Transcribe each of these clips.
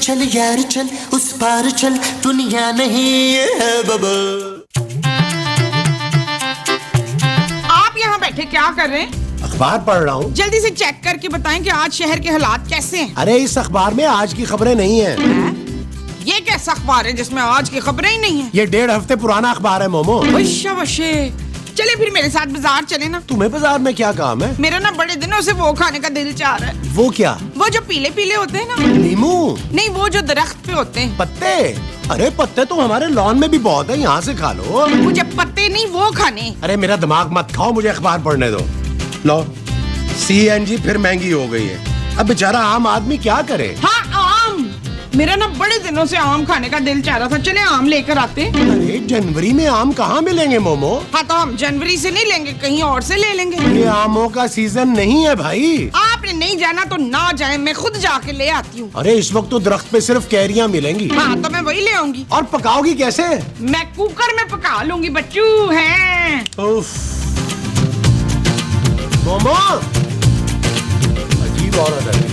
चल यार चल, उस पार चल, दुनिया नहीं है बबल। आप यहाँ बैठे क्या कर रहे हैं? अखबार पढ़ रहा हूँ। जल्दी से चेक करके बताएं कि आज शहर के हालात कैसे हैं। अरे इस अखबार में आज की खबरें नहीं है। ये कैसा अखबार है जिसमें आज की खबरें ही नहीं है? ये 1.5 हफ्ते पुराना अखबार है मोमो। चले फिर मेरे साथ बाजार चले ना। तुम्हें बाजार में क्या काम है? मेरा ना बड़े दिनों से वो खाने का दिल चाह रहा है। वो क्या? वो जो पीले पीले होते हैं ना। नींबू? नहीं, वो जो दरख्त पे होते हैं। पत्ते? अरे पत्ते तो हमारे लॉन में भी बहुत है, यहाँ से खा लो। मुझे पत्ते नहीं, वो खाने। अरे मेरा दिमाग मत खाओ, मुझे अखबार पढ़ने दो। लो, CNG फिर महंगी हो गई है। अब बेचारा आम आदमी क्या करे? हाँ, आम। मेरा ना बड़े दिनों से आम खाने का दिल चाह रहा था। चले आम लेकर आते। अरे जनवरी में आम कहाँ मिलेंगे मोमो? हाँ तो हम जनवरी से नहीं लेंगे, कहीं और से ले लेंगे। ये आमों का सीजन नहीं है भाई। आपने नहीं जाना तो ना जाए, मैं खुद जाके ले आती हूँ। अरे इस वक्त तो दरख्त पे सिर्फ कैरियाँ मिलेंगी। हाँ तो मैं वही ले आऊंगी। और पकाओगी कैसे? मैं कुकर में पका लूंगी बच्चू हैं। उफ। मोमो अजीब औरत है।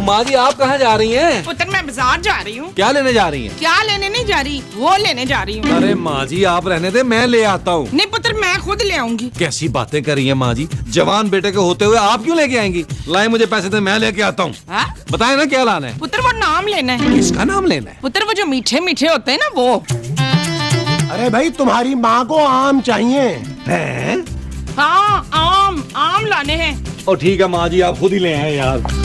माँ जी आप कहाँ जा रही हैं? पुत्र मैं बाजार जा रही हूँ। क्या लेने जा रही हैं? क्या लेने नहीं जा रही, वो लेने जा रही हूँ। अरे माँ जी आप रहने दे, मैं ले आता हूँ। नहीं पुत्र, मैं खुद ले आऊंगी। कैसी बातें कर रही हैं माँ जी, जवान बेटे के होते हुए आप क्यों लेके आएंगी? लाए मुझे पैसे दे, मैं लेके आता हूँ। बताए ना क्या लाना है? पुत्र वो नाम लेना है। किसका नाम लेना है? पुत्र वो जो मीठे मीठे होते हैं ना वो। अरे भाई तुम्हारी माँ को आम चाहिए हैं? हाँ आम, आम लाने हैं। और ठीक है माँ जी आप खुद ही ले आए यार।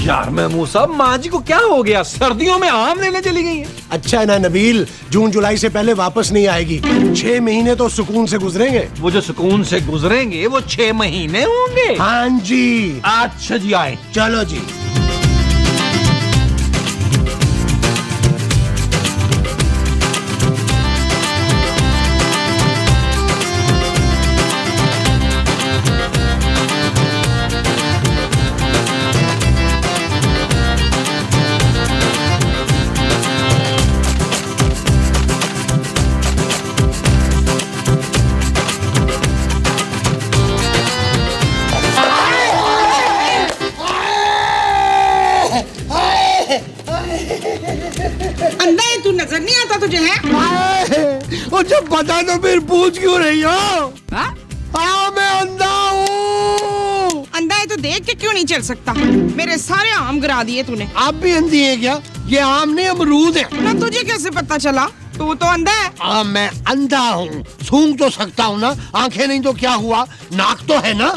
यार महमूद साहब, माँ जी को क्या हो गया? सर्दियों में आम लेने चली गई है। अच्छा है ना नबील, जून जुलाई से पहले वापस नहीं आएगी। 6 महीने तो सुकून से गुजरेंगे। वो जो सुकून से गुजरेंगे वो 6 महीने होंगे। हाँ जी। अच्छा जी आए। चलो जी। अंधा है तू, नजर नहीं आता तुझे है? और जब पता तो फिर पूछ क्यों रही हो? हाँ मैं अंधा हूँ। अंधा है तो देख के क्यों नहीं चल सकता? मेरे सारे आम गिरा दिए तूने। आप भी अंधी है क्या? ये आम नहीं अमरूद है। ना तुझे कैसे पता चला? तू तो अंधा है। मैं अंधा हूँ, सूंघ तो सकता हूँ ना, आंखें नहीं तो क्या हुआ, नाक तो है ना।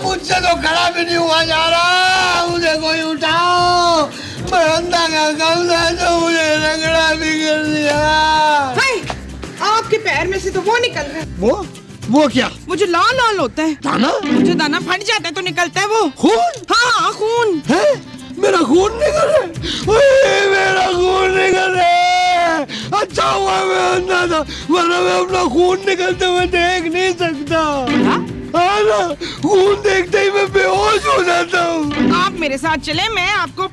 मुझसे तो खड़ा भी नहीं हुआ जा रहा, मुझे कोई उठाओ। मैं अंधा का कम था जो मुझे रगड़ा भी कर दिया। आपके पैर में से तो वो निकल रहा है। वो क्या? वो जो लाल लाल होता है दाना। जो दाना फट जाता है तो निकलता है वो खून। हाँ खून है? मेरा खून निकल रहा है। मेरा खून निकल रहा है। अच्छा हुआ मैं अंधा था, वरना मैं अपना खून निकलते हुए देख नहीं सकता। हाँ ना, खून देखते ही मैं बेहोश हो जाता हूँ। आप मेरे साथ चले, मैं आपको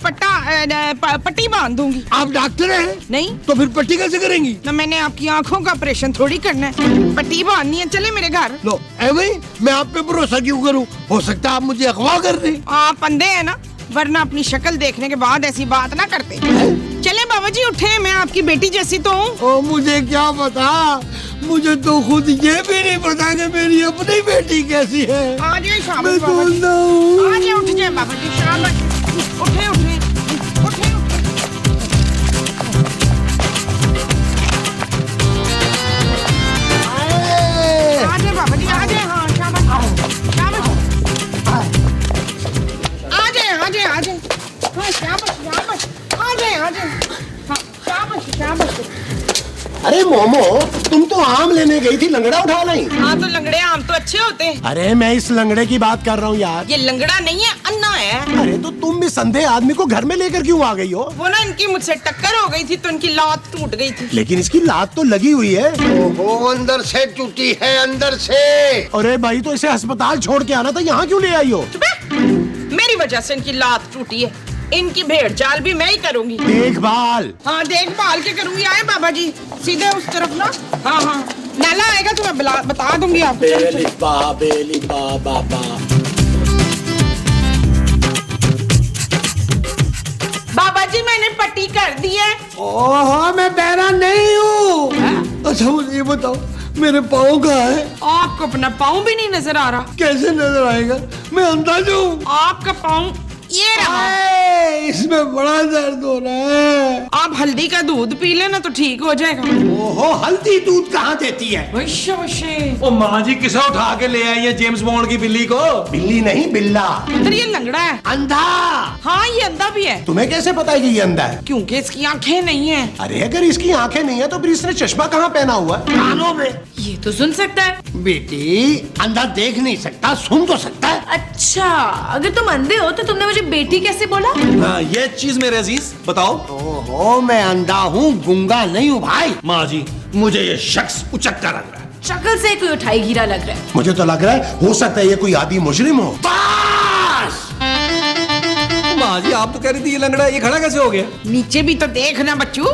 पट्टी बांध दूंगी। आप डॉक्टर हैं? नहीं तो फिर पट्टी कैसे करेंगी? तो मैंने आपकी आंखों का ऑपरेशन थोड़ी करना है, पट्टी बांधनी है। चले मेरे घर। लो भाई, मैं आप पे भरोसा क्यों करूँ? हो सकता है आप मुझे अगवा कर दें। आप अंधे हैं ना, वरना अपनी शक्ल देखने के बाद ऐसी बात ना करते। चले बाबा जी उठे, मैं आपकी बेटी जैसी तो हूँ। मुझे क्या पता, मुझे तो खुद ये भी नहीं पता कि मेरी अपनी बेटी कैसी है। आज मैं तो अंधा हूँ। आज उठ जाए बाबा जी, शाबाश। उठे उठे उठे उठे। आज बाबा जी आज। हाँ शाबाश शाबाश। आज आज आज। हाँ शाबाश शाबाश। आज आज। हाँ शाबाश शाबाश। अरे मोमो, तुम तो आम लेने गई थी, लंगड़ा उठा नहीं? हाँ तो लंगड़े आम तो अच्छे होते हैं। अरे मैं इस लंगड़े की बात कर रहा हूँ यार। ये लंगड़ा नहीं है, अन्ना है। अरे तो तुम भी संधे आदमी को घर में लेकर क्यों आ गई हो? वो ना इनकी मुझसे टक्कर हो गई थी तो इनकी लात टूट गई थी। लेकिन इसकी लात तो लगी हुई है। ओहो, अंदर से टूटी है, अंदर से। अरे भाई तो इसे अस्पताल छोड़ के आना था, यहाँ क्यों ले आई हो? मेरी वजह से इनकी लात टूटी है। इनकी भेड़ चाल भी मैं ही करूंगी। देखभाल? हाँ देखभाल के करूंगी। आए बाबा जी सीधे उस तरफ ना। हाँ हाँ नाला है आएगा तो मैं बता दूंगी आपको। चल, बाबा जी मैंने पट्टी कर दी है। ओहो मैं बहरा नहीं हूँ। अच्छा मुझे ये बताओ मेरे पाँव कहाँ है? आपको अपना पाँव भी नहीं नजर आ रहा? कैसे नजर आएगा? मैं अंधा जो हूँ। आपका पाँव ये रहा। आए, इसमें बड़ा दर्द हो रहा है। आप हल्दी का दूध पी लेना तो ठीक हो जाएगा। ओहो हल्दी दूध कहाँ देती है? वैश्य वैश्य। ओ माँ जी किसे उठा के ले आई है जेम्स बॉन्ड की बिल्ली को? बिल्ली नहीं बिल्ला। उधर ये लंगड़ा है। अंधा। हाँ ये अंधा भी है तुम्हें कैसे पता है कि ये अंधा है? क्योंकि इसकी आंखें नहीं है। अरे अगर इसकी आंखें नहीं है तो फिर इसने चश्मा कहाँ पहना हुआ है? कानों में। ये तो सुन सकता है। बेटी अंधा देख नहीं सकता सुन तो सकता है। अच्छा अगर तुम अंधे हो तो तुमने मुझे बेटी कैसे बोला? हाँ ये चीज मेरे अजीज बताओ। ओहो मैं अंधा हूँ गुंगा नहीं हूँ भाई। माँ जी मुझे ये शख्स उचक्का लग रहा है। शक्ल से कोई उठाई गिरा लग रहा है। मुझे तो लग रहा है हो सकता है ये कोई आदि मुजरिम हो। बस माँ जी आप तो कह रही थी ये लंगड़ा है, ये खड़ा कैसे हो गया? नीचे भी तो देखना बच्चू।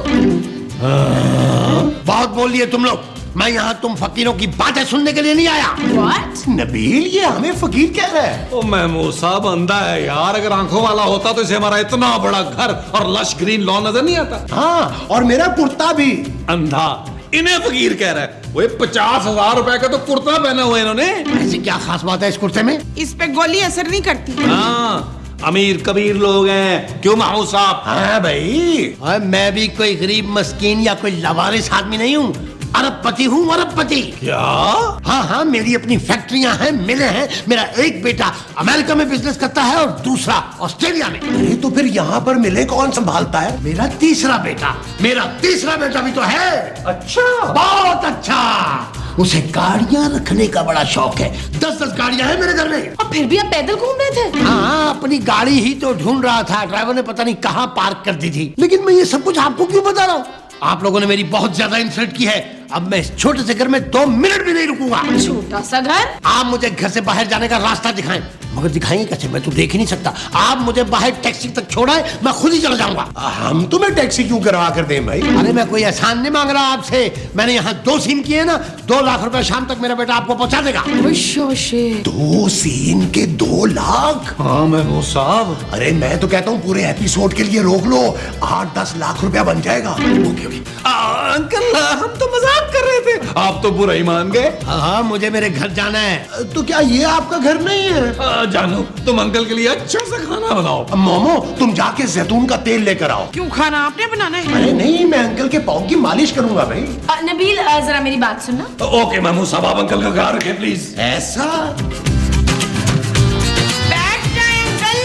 बहुत बोल लिए तुम लोग। मैं यहाँ तुम फकीरों की बातें सुनने के लिए नहीं आया। What? नबील ये हमें फकीर कह रहा है। ओ महमूद साहब अंधा है यार, अगर आंखों वाला होता तो इसे हमारा इतना बड़ा घर और लश ग्रीन लॉन नजर नहीं आता। हाँ और मेरा कुर्ता भी। अंधा इन्हें फकीर कह रहा है। वो 50,000 रुपए का तो कुर्ता पहना हुआ है इन्होंने। ऐसी क्या खास बात है इस कुर्ते में? इस पे गोली असर नहीं करती। हाँ अमीर कबीर लोग हैं क्यों महमूद साहब? हाँ भाई मैं भी कोई गरीब मस्कीन या कोई लवारिस आदमी नहीं हूँ। अरबपति हूँ अरबपति। क्या? हाँ हाँ मेरी अपनी फैक्ट्रियां हैं मिले हैं। मेरा एक बेटा अमेरिका में बिजनेस करता है और दूसरा ऑस्ट्रेलिया में। अरे तो फिर यहाँ पर मिले कौन संभालता है? मेरा तीसरा बेटा भी तो है। अच्छा बहुत अच्छा। उसे गाड़ियां रखने का बड़ा शौक है। 10-10 गाड़ियां हैं मेरे घर में। और फिर भी आप पैदल घूम रहे थे? हाँ अपनी गाड़ी ही तो ढूंढ रहा था। ड्राइवर ने पता नहीं कहाँ पार्क कर दी थी। लेकिन मैं ये सब कुछ आपको क्यों बता रहा हूँ? आप लोगों ने मेरी बहुत ज्यादा इंसल्ट की है। अब मैं इस छोटे से घर में 2 मिनट भी नहीं रुकूंगा। छोटा सा घर? आप मुझे घर से बाहर जाने का रास्ता दिखाएं। मगर दिखाएंगे कैसे? मैं तो देख ही नहीं सकता। आप मुझे बाहर टैक्सी तक छोड़ाएं, मैं खुद ही चला जाऊंगा। हम तुम्हें टैक्सी क्यों करवा कर दें भाई? अरे मैं कोई एहसान नहीं मांग रहा आपसे। मैंने यहाँ 2 सीन किए ना, 2 लाख रुपए शाम तक मेरा बेटा आपको पहुंचा देगा। 2 सीन के 2 लाख? हाँ महमूद साहब। अरे मैं तो कहता हूँ पूरे एपिसोड के लिए रोक लो। 8-10 लाख रुपया बन जाएगा। Okay okay. अंकल हम तो मजाक कर रहे थे, आप तो बुरा ही मान गए। हाँ मुझे मेरे घर जाना है। तो क्या ये आपका घर नहीं है? जानू तुम अंकल के लिए अच्छा सा खाना बनाओ। मोमो तुम जाके जैतून का तेल लेकर आओ। क्यों खाना आपने बनाना है? अरे नहीं मैं अंकल के पाँव की मालिश करूंगा भाई। नबील जरा मेरी बात सुनना। ओके महमूद साहब आप अंकल का ख्याल रखें प्लीज। ऐसा? बैठ जाए अंकल।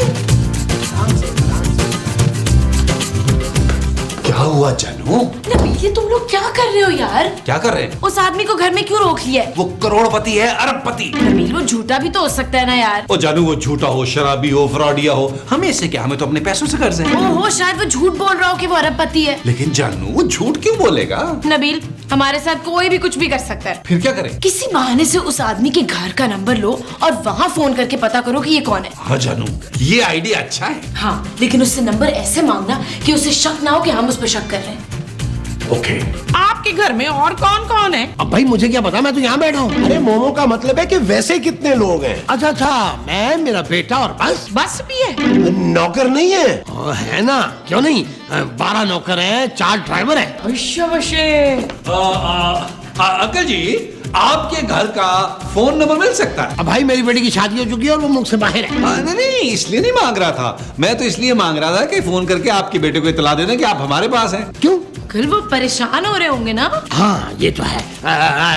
क्या हुआ जानू? नबील ये तुम लोग क्या कर रहे हो यार? क्या कर रहे हैं? उस आदमी को घर में क्यों रोक लिया है? वो करोड़पति है अरबपति। नबील वो झूठा भी तो हो सकता है ना यार। ओ जानू वो झूठा हो शराबी हो फ्रॉडिया हो हमें इससे क्या, हमें तो अपने पैसों से कर्ज है। ओहो शायद वो झूठ बोल रहा हो कि वो अरबपति है। लेकिन जानू वो झूठ क्यों बोलेगा? नबील हमारे साथ कोई भी कुछ भी कर सकता है। फिर क्या करें? किसी बहाने से उस आदमी के घर का नंबर लो और वहाँ फोन करके पता करो कि ये कौन है। हाँ जानू ये आइडिया अच्छा है। हाँ लेकिन उससे नंबर ऐसे मांगना कि उसे शक ना हो कि हम उस पर शक कर रहे हैं। ओके। आपके घर में और कौन कौन है? अब भाई मुझे क्या पता, मैं तो यहाँ बैठा हूँ। अरे मोमो का मतलब है कि वैसे कितने लोग हैं? अच्छा मैं मेरा बेटा और बस भी है? नौकर नहीं है? है ना क्यों नहीं। 12 नौकर है 4 ड्राइवर है। वैश्य वैश्य। अंकल जी आपके घर का फोन नंबर मिल सकता है? अब भाई मेरी बेटी की शादी हो चुकी है और वो मुझ से बाहर है। नहीं इसलिए नहीं मांग रहा था, मैं तो इसलिए मांग रहा था कि फोन करके आपके बेटे को इतला दे दें कि आप हमारे पास हैं। क्यों? कल वो परेशान हो रहे होंगे ना। हाँ ये तो है।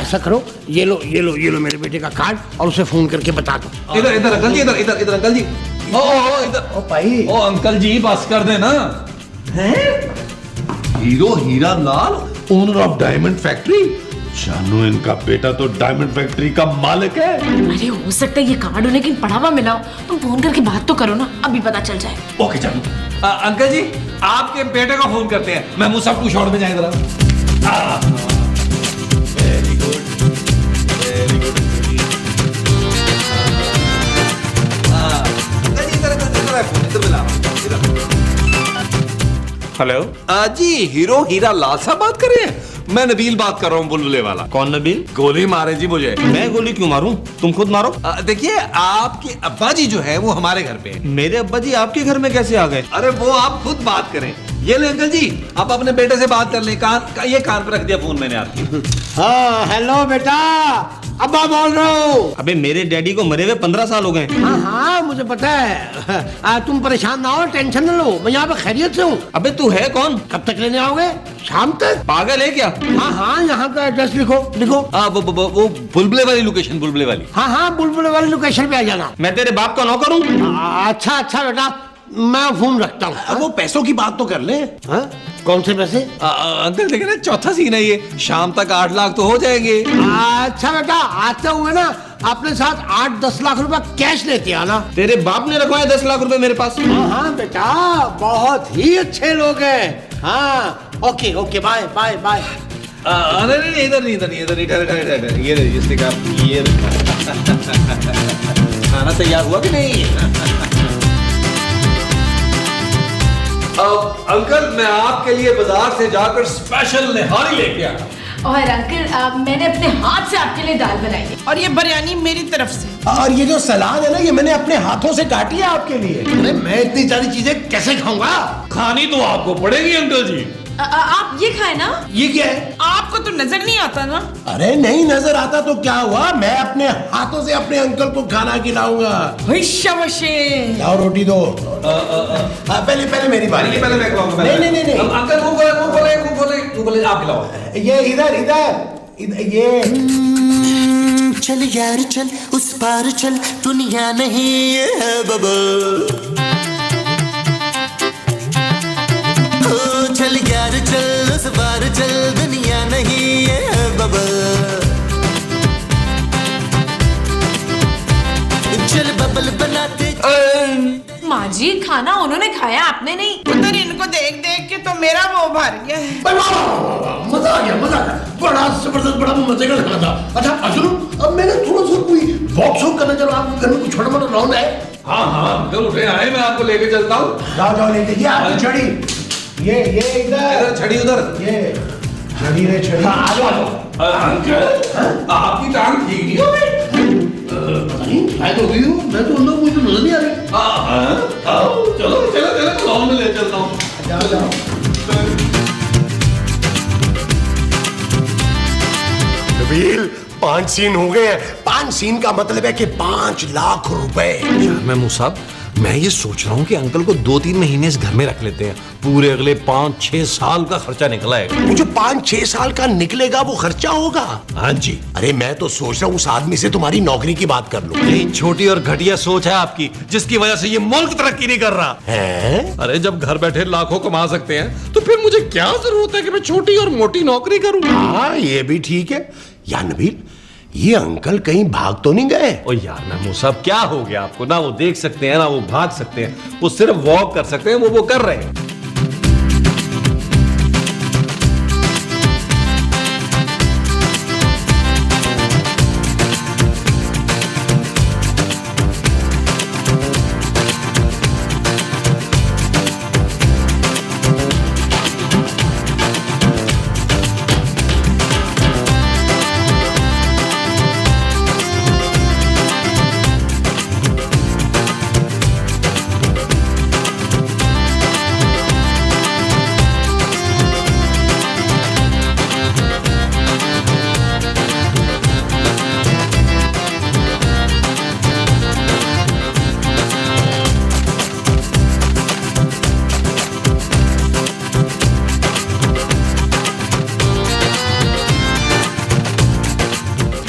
ऐसा करो ये लो मेरे बेटे का कार्ड और उसे फोन करके बता दो। इधर इधर अंकल जी, इधर अंकल जी। ओ इधर। ओ भाई ओ अंकल जी बस कर देना। Hero Hira Lal owner of diamond factory. जानू इनका बेटा तो डायमंड फैक्ट्री का मालिक है। अरे हो सकता है ये कार्ड उन्हें कहीं पढ़ा हुआ मिला हो। तुम फोन करके बात तो करो ना, अभी पता चल जाए। ओके जानू। अंकल जी आपके बेटे को फोन करते हैं। महमूद साहब टू शॉट में जाए जरा। Very good very good. Hello ji hero Hira Lal साहब बात कर रहे हैं? मैं नबील बात कर रहा हूँ, बुलबुले वाला। कौन नबील? गोली मारे जी मुझे। मैं गोली क्यों मारूं? तुम खुद मारो। देखिए, आपके अब्बा जी जो है वो हमारे घर पे है। मेरे अब्बा जी आपके घर में कैसे आ गए? अरे वो आप खुद बात करें। ये ले अंकल जी, आप अपने बेटे से बात कर लें। ये कान पे रख दिया फोन मैंने आपकी। हाँ हेलो बेटा, अब्बा बोल रहा हूँ। अबे मेरे डैडी को मरे हुए 15 साल हो गए। हाँ हाँ मुझे पता है। तुम परेशान ना हो, टेंशन ना लो, मैं यहाँ पे खैरियत से हूँ। अबे तू है कौन? कब तक लेने आओगे? शाम तक? पागल है क्या? हाँ हाँ, यहाँ का एड्रेस लिखो लिखो। वो बुलबुले वाली लोकेशन, बुलबुले वाली। हाँ हाँ, बुलबुल वाली लोकेशन पे आ जाना। मैं तेरे बाप का नौकर हूँ? अच्छा अच्छा बेटा, मैं फोन रखता हूँ। अब वो पैसों की बात तो कर ले। हाँ? कौन से पैसे? अंकल देखे ना, चौथा सीन है ये। शाम तक 8 लाख तो हो जाएंगे। अच्छा बेटा, आते हुए ना अपने साथ 8-10 लाख रुपए कैश लेते आना। तेरे बाप ने रखवाए 10 लाख रुपए मेरे पास। हाँ हाँ बेटा, बहुत ही अच्छे लोग हैं। हाँ okay okay, bye bye bye. नहीं, इधर नहीं, ठहरे। ये रही, इसलिए कहा ये खाना तैयार हुआ कि नहीं? अंकल, मैं आपके लिए बाजार से जाकर स्पेशल निहारी लेके आया। और अंकल मैंने अपने हाथ से आपके लिए दाल बनाई है। और ये बिरयानी मेरी तरफ से। और ये जो सलाद है ना, ये मैंने अपने हाथों से काटी है आपके लिए। अरे मैं इतनी सारी चीजें कैसे खाऊंगा? खानी तो आपको पड़ेगी अंकल जी। आप ये खाए ना। ये क्या है? आपको तो नजर नहीं आता ना। अरे नहीं नजर आता तो क्या हुआ, मैं अपने हाथों से अपने अंकल को खाना खिलाऊंगा। लाओ रोटी दो। पहले मेरी बारी है। पहले मैं खिलाऊंगा। नहीं। अंकल मुंह खोले, आप खिलाओ। ये इधर ये। चल यार चल, उस पार चल, दुनिया नहीं है बबल। चल यार चल, उस पार चल, दुनिया नहीं है बबल। चल बबल बनाते। माँ जी, खाना उन्होंने खाया, आपने नहीं। उधर इनको देख देख के तो मेरा वो भर गया है। मजा आ गया, मजा आ गया। बड़ा जबरदस्त, बड़ा मजे का खाना था। अच्छा सुनो, अब मैंने थोड़ा सा कोई वॉक शॉक करना, चलो आपके घर में कुछ छोटा मोटा राउंड है। हाँ अंकल उठे आए, मैं आपको लेके चलता हूँ। जाओ लेके। ये आपकी छड़ी, ये इधर छड़ी उधर। ये छड़ी रे छड़ी। आ जाओ। अंकल, आपकी टांग ठीक नहीं हो गई? पता नहीं, शायद हो गई हो। मैं तो अंदर मुझे नजर नहीं आ रही। चलो लॉन में ले चलता हूँ। जाओ। नबील, 5 सीन हो गए हैं। 5 सीन का मतलब है कि 5 लाख रुपए। मैं मुसाब, मैं ये सोच रहा हूँ कि अंकल को 2-3 महीने इस घर में रख लेते हैं। पूरे अगले 5-6 साल का खर्चा निकला है। वो जो 5-6 साल का निकलेगा वो खर्चा होगा। हाँ जी। अरे मैं तो सोच रहा हूँ उस आदमी से तुम्हारी नौकरी की बात कर लो। यही छोटी और घटिया सोच है आपकी, जिसकी वजह से ये मुल्क तरक्की नहीं कर रहा है। अरे जब घर बैठे लाखों कमा सकते हैं तो फिर मुझे क्या जरूरत है कि मैं छोटी और मोटी नौकरी करूँ? हाँ ये भी ठीक है। या नबील, ये अंकल कहीं भाग तो नहीं गए? ओ यार महमूद साहब, क्या हो गया आपको? ना वो देख सकते हैं ना वो भाग सकते हैं, वो सिर्फ वॉक कर सकते हैं। वो कर रहे हैं।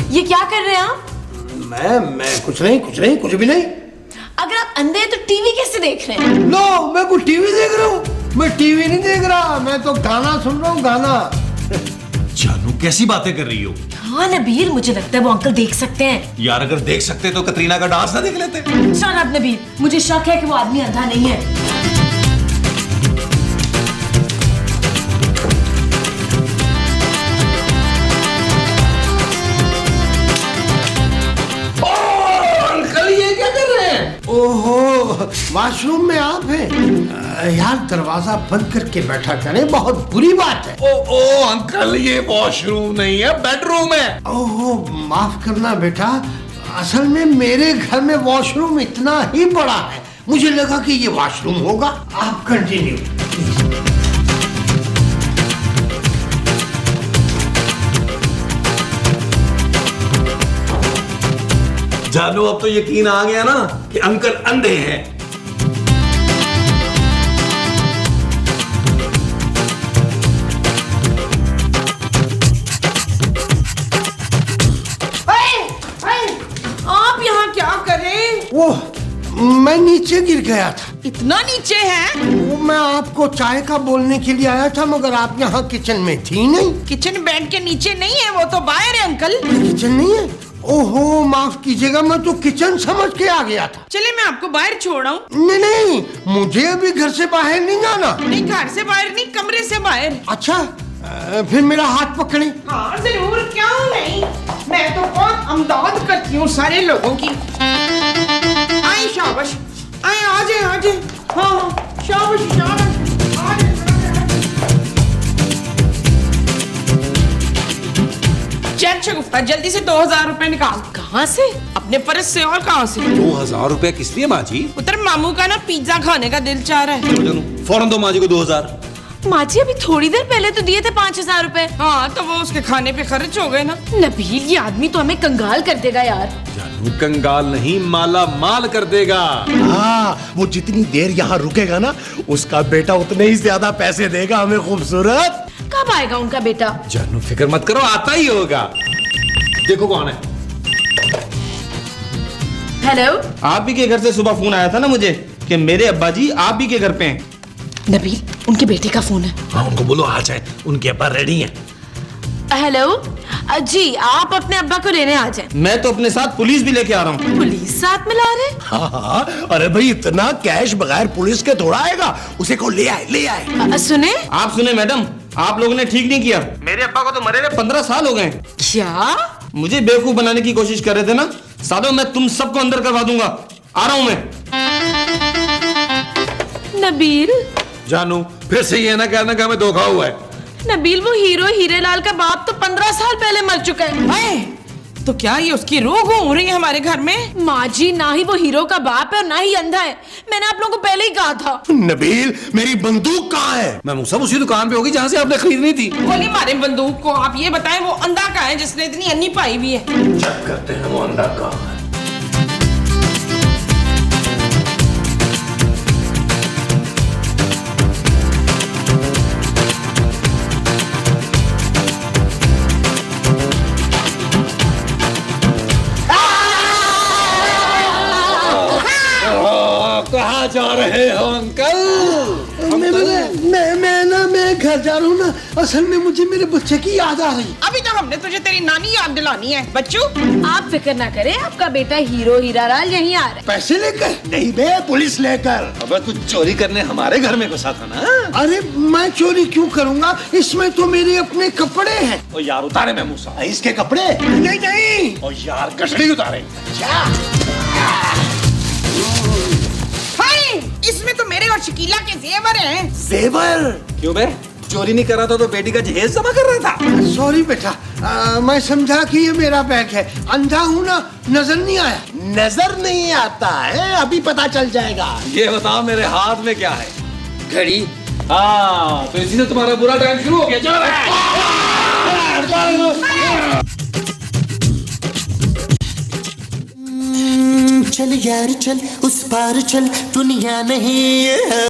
ये क्या कर रहे हैं आप? मैं कुछ नहीं, कुछ भी नहीं। अगर आप अंधे हैं तो टीवी कैसे देख रहे हैं? लो, मैं कुछ टीवी देख रहा हूँ? मैं टीवी नहीं देख रहा, मैं तो गाना सुन रहा हूँ, गाना। जानू, कैसी बातें कर रही हो? हाँ नबील, मुझे लगता है वो अंकल देख सकते हैं। यार अगर देख सकते तो कतरीना का डांस ना देख लेते? शट अप नबील, मुझे शक है कि वो आदमी अंधा नहीं है। ओहो, वॉशरूम में आप हैं? यार दरवाजा बंद करके बैठा करें, बहुत बुरी बात है। ओ अंकल, ये वॉशरूम नहीं है, बेडरूम है। ओहो माफ करना बेटा, असल में मेरे घर में वॉशरूम इतना ही बड़ा है, मुझे लगा कि ये वॉशरूम होगा। आप कंटिन्यू। जानू, अब तो यकीन आ गया ना कि अंकल अंधे हैं। आप यहाँ क्या कर रहे हैं? वो मैं नीचे गिर गया था। इतना नीचे है? वो मैं आपको चाय का बोलने के लिए आया था, मगर आप यहाँ किचन में थी नहीं। किचन बेड के नीचे नहीं है, वो तो बाहर है अंकल। किचन नहीं है? ओहो माफ कीजिएगा, मैं तो किचन समझ के आ गया था। चले मैं आपको बाहर छोड़ाऊं? नहीं नहीं, मुझे अभी घर से बाहर नहीं जाना। नहीं, घर से बाहर नहीं, कमरे से बाहर। अच्छा फिर मेरा हाथ पकड़े। हाँ जरूर, क्यों नहीं। मैं तो बहुत अमदाद करती हूँ सारे लोगों की। आए शाबाश, आए आ जाए आ जाए। हाँ शाबाश शाबाश, आ जाए। चल शगुफ्ता, जल्दी से 2000 रुपए निकाल। कहाँ से? अपने पर्स से, और कहाँ से? 2000 रुपए किस लिए माँ जी? उधर मामू का ना पिज्जा खाने का दिल चाह रहा है। चलो जानू, फौरन दो माँ जी को 2000। माँ जी अभी थोड़ी देर पहले तो दिए थे 5000 रुपए। हाँ तो वो उसके खाने पे खर्च हो गए ना। नबील, ये आदमी तो हमें कंगाल कर देगा यार। जानू, कंगाल नहीं, माला माल कर देगा। हाँ, वो जितनी देर यहाँ रुकेगा ना, उसका बेटा उतने ही ज्यादा पैसे देगा हमें। खूबसूरत। कब आएगा उनका बेटा? जानू फिक्र मत करो, आता ही होगा। देखो कौन है। हेलो आप भी के घर से सुबह फोन आया था ना मुझे कि मेरे अब्बा जी आप भी के घर पे हैं। नबील, उनके बेटे का फोन है। हाँ उनको बोलो आ जाए, उनके अब्बा रेडी हैं। हेलो जी, आप अपने अब्बा को लेने आ जाएं। मैं तो अपने साथ पुलिस भी लेके आ रहा हूँ। पुलिस साथ में ला रहे? हाँ, अरे भाई इतना कैश बगैर पुलिस के थोड़ा आएगा, उसे को ले आए ले आए। सुने? आप सुने मैडम, आप लोगों ने ठीक नहीं किया। मेरे अब्बा को तो मरे हुए 15 साल हो गए। क्या? मुझे बेवकूफ बनाने की कोशिश कर रहे थे ना सालों, मैं तुम सबको अंदर करवा दूंगा। आ रहा हूँ मैं। नबील, जानू फिर से ये ना कहना कि हमें धोखा हुआ है। नबील वो हीरो हीरेलाल का बाप तो 15 साल पहले मर चुका है। हाय, तो क्या ये उसकी रूह घूम रही है हमारे घर में? माँ जी, ना ही वो हीरो का बाप है और ना ही अंधा है। मैंने आप लोगों को पहले ही कहा था। नबील, मेरी बंदूक कहाँ है? मैं सब उसी दुकान पे होगी जहाँ से आपने खरीदनी थी। गोली मारे बंदूक को। आप ये बताएं वो अंधा का है जिसने इतनी अन्नी पाई हुई है? चेक करते हैं वो अंदर कहाँ है। कहाँ जा रहे हो अंकल? मैं घर जा रहा हूँ ना, असल में मुझे मेरे बच्चे की याद आ रही। अभी तो हमने तुझे तेरी नानी याद दिलानी है बच्चू। आप फिक्र ना करें, आपका बेटा हीरो हीरालाल यहीं आ रहा है। पैसे लेकर? नहीं बे, पुलिस लेकर। अबे तू चोरी करने हमारे घर में घुसा था ना? अरे मैं चोरी क्यों करूँगा, इसमें तो मेरे अपने कपड़े हैं। ओ यार उतारे मैं मूसा। इसके कपड़े? नहीं नहीं। ओ यार गठड़ी उतारे। इसमें तो मेरे और शकीला के जेवर हैं। जेवर? क्यों बे, चोरी नहीं कर रहा था तो बेटी का जहेज जमा कर रहा था? सॉरी बेटा, मैं समझा कि ये मेरा बैग है, अंधा हूँ ना, नजर नहीं आया। नजर नहीं आता है, अभी पता चल जाएगा। ये बताओ मेरे हाथ में क्या है? घड़ी। हाँ, तो इसी से तुम्हारा बुरा टाइम शुरू हो गया। चल यार चल, उस पार चल, दुनिया नहीं है